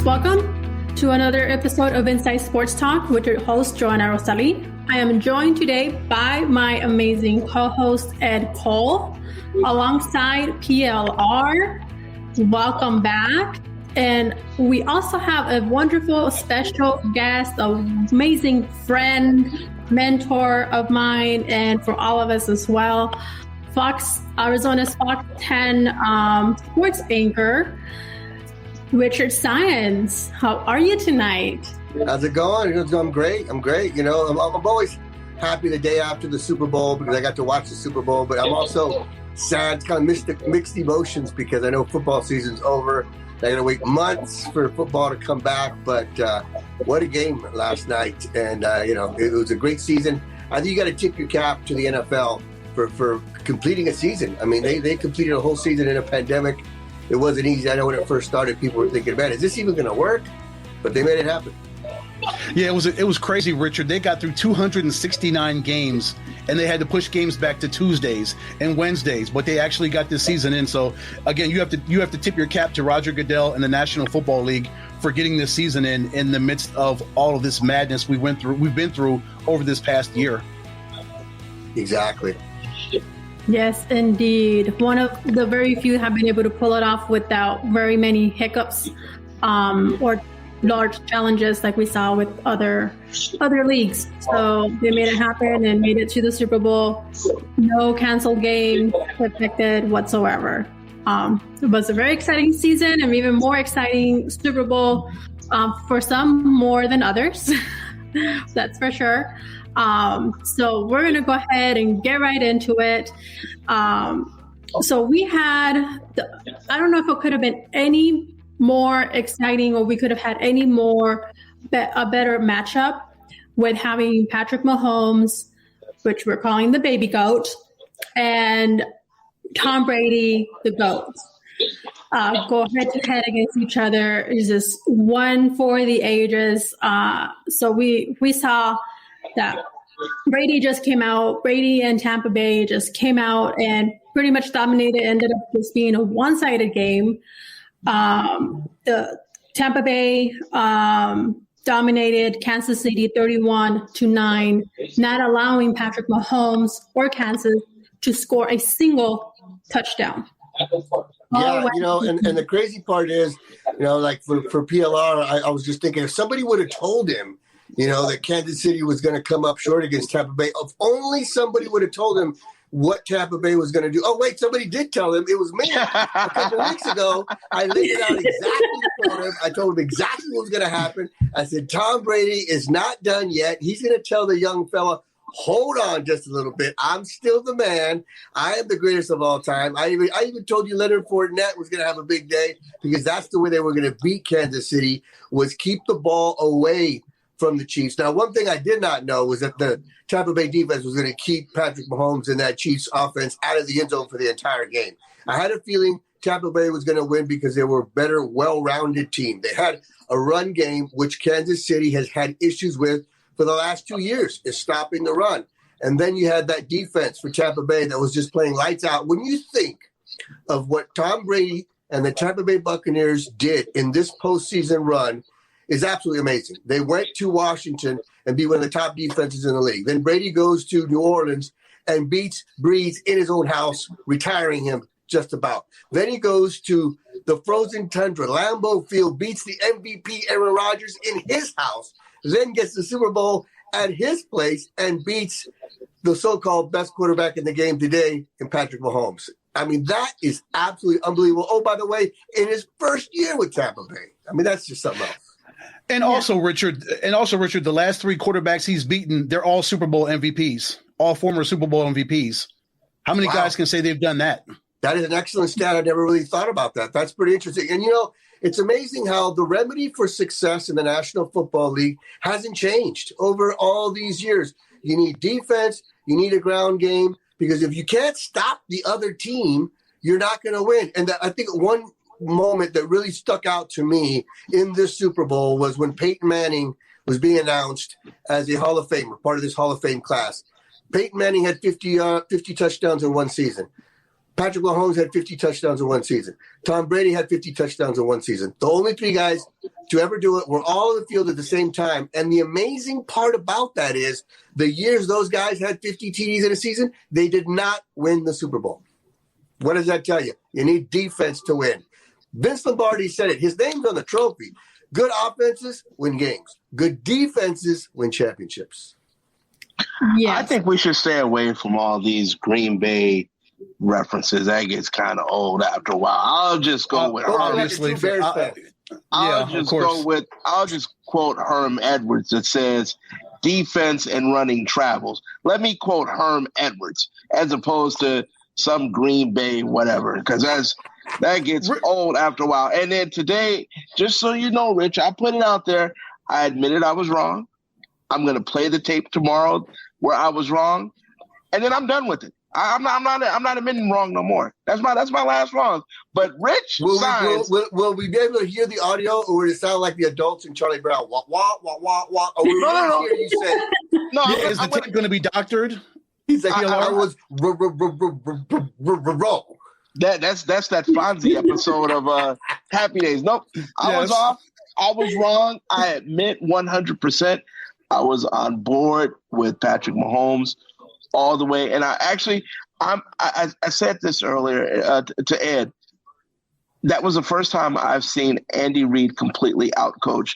Welcome to another episode of Inside Sports Talk with your host, Johanna-Rosalye. I am joined today by my amazing co-host, Ed Cole, alongside PLR. Welcome back. And we also have a wonderful special guest, an amazing friend, mentor of mine, and for all of us as well, Arizona's Fox 10 sports anchor, Richard Saenz. How are you tonight? How's it going? It's going great. I'm great. You know, I'm always happy the day after the Super Bowl because I got to watch the Super Bowl, but I'm also sad, kind of mixed emotions because I know football season's over. I got to wait months for football to come back, but what a game last night. And, it was a great season. I think you got to tip your cap to the NFL for completing a season. I mean, they completed a whole season in a pandemic. It wasn't easy. I know when it first started, people were thinking, man, is this even going to work? But they made it happen. Yeah, it was crazy, Richard. They got through 269 games, and they had to push games back to Tuesdays and Wednesdays, but they actually got this season in. So, again, you have to tip your cap to Roger Goodell and the National Football League for getting this season in the midst of all of this madness we've been through over this past year. Exactly. Yes, indeed. One of the very few have been able to pull it off without very many hiccups or large challenges like we saw with other leagues. So they made it happen and made it to the Super Bowl. No canceled game affected whatsoever. It was a very exciting season and even more exciting Super Bowl for some more than others. That's for sure. So we're going to go ahead and get right into it. So we had, I don't know if it could have been any more exciting or we could have had any more, a better matchup with having Patrick Mahomes, which we're calling the baby GOAT, and Tom Brady, the GOAT. Go head to head against each other. It's just one for the ages. So we saw that Brady and Tampa Bay just came out and pretty much dominated, ended up just being a one-sided game. The Tampa Bay dominated Kansas City 31-9, not allowing Patrick Mahomes or Kansas to score a single touchdown. Yeah, and the crazy part is, like for PLR, I was just thinking if somebody would have told him, that Kansas City was going to come up short against Tampa Bay, if only somebody would have told him what Tampa Bay was going to do. Oh, wait, somebody did tell him. It was me. A couple of weeks ago, I laid it out exactly for him. I told him exactly what was going to happen. I said, Tom Brady is not done yet. He's going to tell the young fella, hold on just a little bit. I'm still the man. I am the greatest of all time. I even told you Leonard Fournette was going to have a big day because that's the way they were going to beat Kansas City, was keep the ball away from the Chiefs. Now, one thing I did not know was that the Tampa Bay defense was going to keep Patrick Mahomes and that Chiefs offense out of the end zone for the entire game. I had a feeling Tampa Bay was going to win because they were a better, well-rounded team. They had a run game, which Kansas City has had issues with for the last 2 years, is stopping the run. And then you had that defense for Tampa Bay that was just playing lights out. When you think of what Tom Brady and the Tampa Bay Buccaneers did in this postseason run, is absolutely amazing. They went to Washington and beat one of the top defenses in the league. Then Brady goes to New Orleans and beats Breeze in his own house, retiring him just about. Then he goes to the frozen tundra, Lambeau Field, beats the MVP Aaron Rodgers in his house, then gets the Super Bowl at his place and beats the so-called best quarterback in the game today in Patrick Mahomes. I mean, that is absolutely unbelievable. Oh, by the way, in his first year with Tampa Bay. I mean, that's just something else. And also, Richard, the last three quarterbacks he's beaten, they're all Super Bowl MVPs, all former Super Bowl MVPs. How many guys can say they've done that? That is an excellent stat. I never really thought about that. That's pretty interesting. And, it's amazing how the remedy for success in the National Football League hasn't changed over all these years. You need defense. You need a ground game. Because if you can't stop the other team, you're not going to win. And I think one moment that really stuck out to me in this Super Bowl was when Peyton Manning was being announced as a Hall of Famer, part of this Hall of Fame class. Peyton Manning had 50 touchdowns in one season. Patrick Mahomes had 50 touchdowns in one season. Tom Brady had 50 touchdowns in one season. The only three guys to ever do it were all in the field at the same time. And the amazing part about that is the years those guys had 50 TDs in a season, they did not win the Super Bowl. What does that tell you? You need defense to win. Vince Lombardi said it. His name's on the trophy. Good offenses win games. Good defenses win championships. Yes. I think we should stay away from all these Green Bay references. That gets kind of old after a while. I'll just go with obviously. I'll just quote Herm Edwards that says, "Defense and running travels." Let me quote Herm Edwards as opposed to some Green Bay whatever, because that gets old after a while. And then today, just so you know, Rich, I put it out there. I admitted I was wrong. I'm going to play the tape tomorrow where I was wrong, and then I'm done with it. I'm not admitting wrong no more. That's my last wrong. But Rich, will we be able to hear the audio, or would it sound like the adults in Charlie Brown? Wah wah wah wah wah. Or No. Hear you say, no. Is the tape going to be doctored? He's like, I was roll. That's that Fonzie episode of Happy Days. Nope, I was off. I was wrong. I admit 100%. I was on board with Patrick Mahomes all the way. And I said this earlier to Ed. That was the first time I've seen Andy Reid completely outcoached.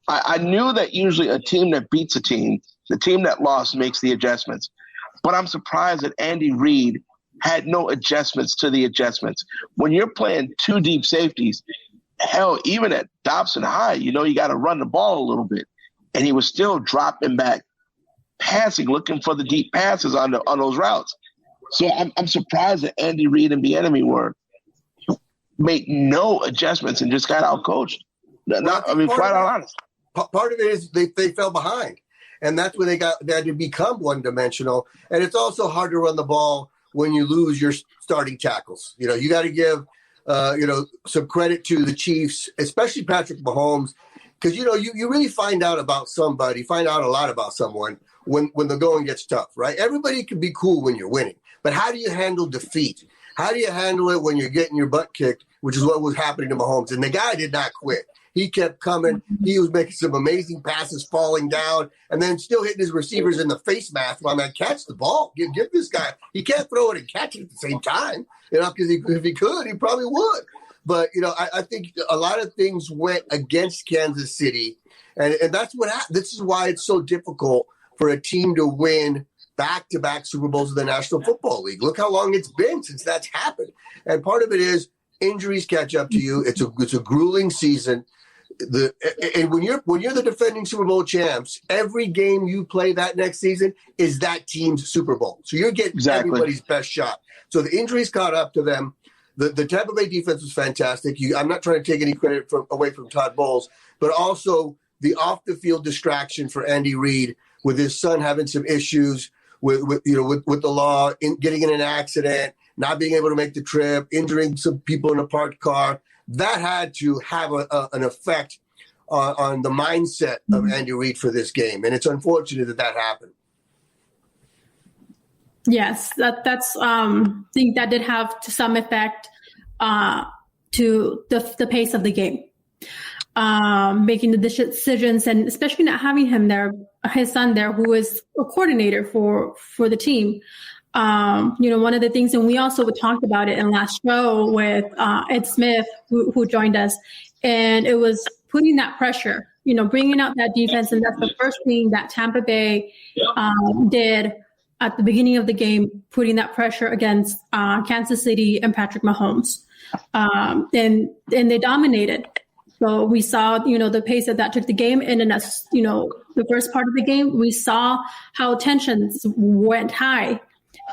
I knew that usually a team that beats a team, the team that lost makes the adjustments. But I'm surprised that Andy Reid had no adjustments to the adjustments. When you're playing two deep safeties, hell, even at Dobson High, you got to run the ball a little bit. And he was still dropping back, passing, looking for the deep passes on those routes. So I'm surprised that Andy Reid and Bieniemy made no adjustments and just got outcoached. Flat out honest. Part of it is they fell behind. And that's when they had to become one-dimensional. And it's also hard to run the ball when you lose your starting tackles. You got to give, some credit to the Chiefs, especially Patrick Mahomes, because, you really find out a lot about someone when the going gets tough, right? Everybody can be cool when you're winning. But how do you handle defeat? How do you handle it when you're getting your butt kicked, which is what was happening to Mahomes? And the guy did not quit. He kept coming. He was making some amazing passes, falling down, and then still hitting his receivers in the face mask. Well, man, catch the ball. Give this guy. He can't throw it and catch it at the same time, because if he could, he probably would. But, I think a lot of things went against Kansas City, and that's what happened. This is why it's so difficult for a team to win back-to-back Super Bowls in the National Football League. Look how long it's been since that's happened. And part of it is injuries catch up to you. It's a grueling season. And when you're the defending Super Bowl champs, every game you play that next season is that team's Super Bowl. So you're getting everybody's best shot. So the injuries caught up to them. The Tampa Bay defense was fantastic. I'm not trying to take any credit away from Todd Bowles, but also the off-the-field distraction for Andy Reid with his son having some issues with the law, getting in an accident, not being able to make the trip, injuring some people in a parked car. That had to have an effect on the mindset of Andy Reid for this game, and it's unfortunate that happened. Yes, that's I think that did have to some effect to the pace of the game, making the decisions, and especially not having his son there, who was a coordinator for the team. One of the things, and we also talked about it in last show with Ed Smith, who joined us, and it was putting that pressure, bringing out that defense. And that's the first thing that Tampa Bay did at the beginning of the game, putting that pressure against Kansas City and Patrick Mahomes. And they dominated. So we saw, the pace that took the game. And then that's, the first part of the game, we saw how tensions went high.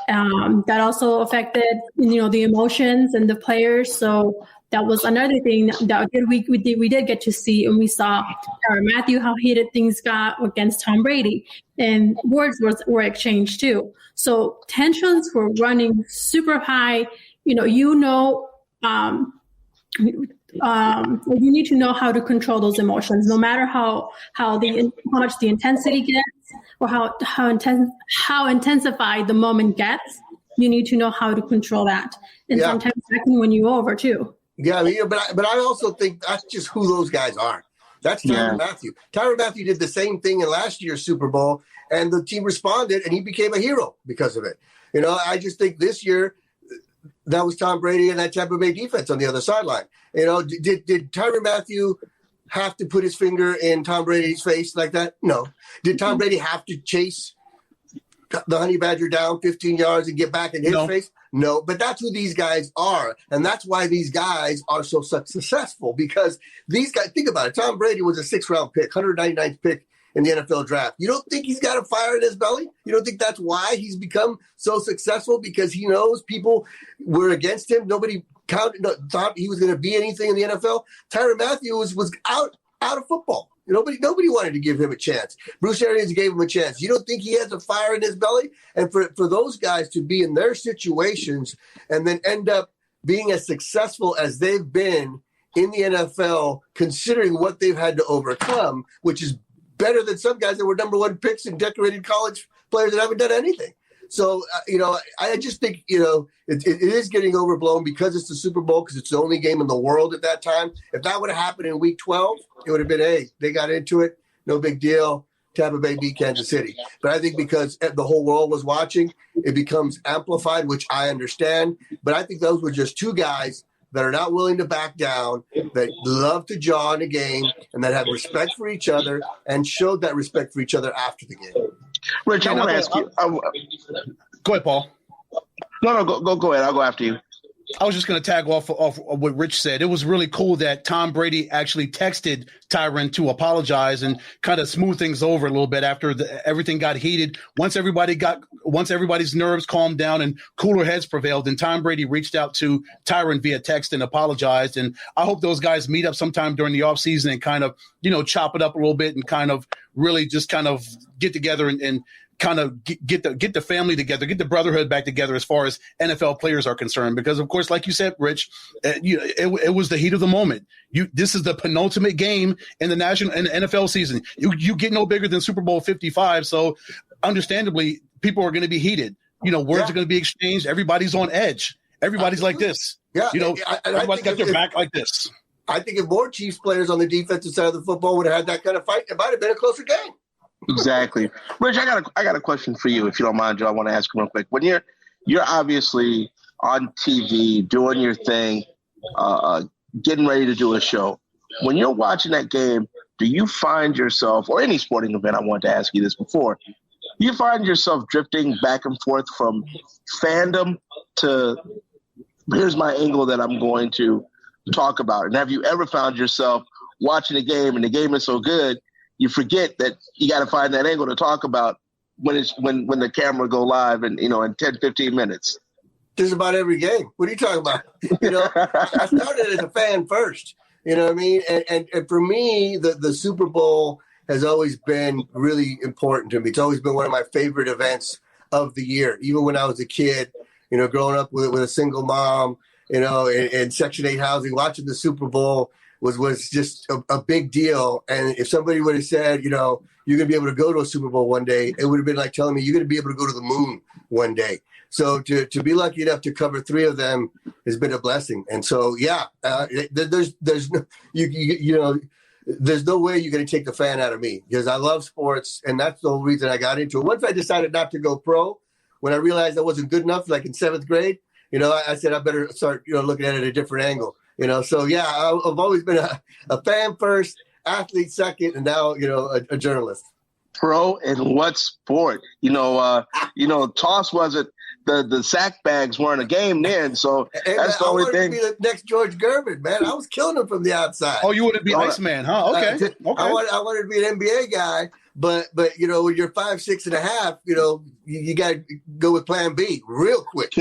That also affected, the emotions and the players. So that was another thing that we did get to see. And we saw Matthew, how heated things got against Tom Brady. And words were exchanged too. So tensions were running super high. You need to know how to control those emotions, no matter how much the intensity gets or how intensified the moment gets. you need to know how to control that. And sometimes that can win you over too. Yeah, but I also think that's just who those guys are. That's Tyrann Mathieu. Tyrann Mathieu did the same thing in last year's Super Bowl, and the team responded, and he became a hero because of it. I just think this year that was Tom Brady and that Tampa Bay defense on the other sideline. Did Tyrann Mathieu have to put his finger in Tom Brady's face like that? No. Did Tom Brady have to chase the Honey Badger down 15 yards and get back in his face? No, but that's who these guys are. And that's why these guys are so successful, because these guys, think about it. Tom Brady was a 6th-round pick, 199th pick in the NFL draft. You don't think he's got a fire in his belly? You don't think that's why he's become so successful? Because he knows people were against him. Nobody thought he was going to be anything in the NFL. Tyrann Mathieu was out of football. Nobody wanted to give him a chance. Bruce Arians gave him a chance. You don't think he has a fire in his belly? And for those guys to be in their situations and then end up being as successful as they've been in the NFL, considering what they've had to overcome, which is better than some guys that were number 1 picks and decorated college players that haven't done anything. So, I just think, it is getting overblown because it's the Super Bowl, because it's the only game in the world at that time. If that would have happened in week 12, it would have been, hey, they got into it. No big deal. Tampa Bay beat Kansas City. But I think because the whole world was watching, it becomes amplified, which I understand. But I think those were just two guys that are not willing to back down, that love to jaw in a game, and that have respect for each other and showed that respect for each other after the game. Rich, I want to ask you. Go ahead, Paul. No, go ahead. I'll go after you. I was just going to tag off what Rich said. It was really cool that Tom Brady actually texted Tyrann to apologize and kind of smooth things over a little bit after everything got heated. Once everybody's nerves calmed down and cooler heads prevailed, and Tom Brady reached out to Tyrann via text and apologized. And I hope those guys meet up sometime during the offseason and kind of, chop it up a little bit and kind of really just kind of get together and kind of get the family together, get the brotherhood back together as far as NFL players are concerned. Because, of course, like you said, Rich, it was the heat of the moment. This is the penultimate game in the NFL season. You get no bigger than Super Bowl 55. So, understandably, people are going to be heated. Words are going to be exchanged. Everybody's on edge. Everybody's like this. Yeah, everybody's got their back like this. I think if more Chiefs players on the defensive side of the football would have had that kind of fight, it might have been a closer game. Exactly. Rich, I got a question for you, if you don't mind, Joe. I want to ask you real quick. When you're obviously on TV doing your thing, getting ready to do a show, when you're watching that game, do you find yourself, or any sporting event, I wanted to ask you this before, do you find yourself drifting back and forth from fandom to here's my angle that I'm going to talk about? And have you ever found yourself watching a game and the game is so good, you forget that you got to find that angle to talk about when the camera go live and in 10, 15 minutes? Just about every game. What are you talking about? I started as a fan first. You know what I mean? And for me, the Super Bowl has always been really important to me. It's always been one of my favorite events of the year. Even when I was a kid, growing up with a single mom, in Section 8 housing, watching the Super Bowl was just a big deal. And if somebody would have said, you're going to be able to go to a Super Bowl one day, it would have been like telling me you're going to be able to go to the moon one day. So to be lucky enough to cover 3 of them has been a blessing. And so, there's no way you're going to take the fan out of me, because I love sports. And that's the whole reason I got into it. Once I decided not to go pro, when I realized I wasn't good enough, like in 7th grade, I said, I better start, looking at it a different angle. So I've always been a fan first, athlete second, and now, a journalist. Pro in what sport? Toss wasn't, the sack bags weren't a game then, so that's the only thing. I wanted to be the next George Gervin, man. I was killing him from the outside. Oh, you wanted to be Iceman, huh? Okay. Okay. I wanted to be an NBA guy, but when you're 5'6" and a half, you got to go with Plan B real quick.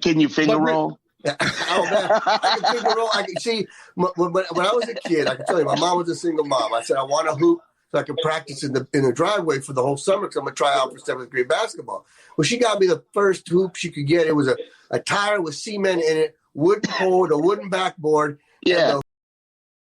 Can you finger roll? Oh man, I can finger roll. I can see when I was a kid. I can tell you, my mom was a single mom. I said I want to hoop so I can practice in the driveway for the whole summer because I'm gonna try out for 7th grade basketball. Well, she got me the first hoop she could get. It was a tire with cement in it, wooden pole, a wooden backboard. Yeah.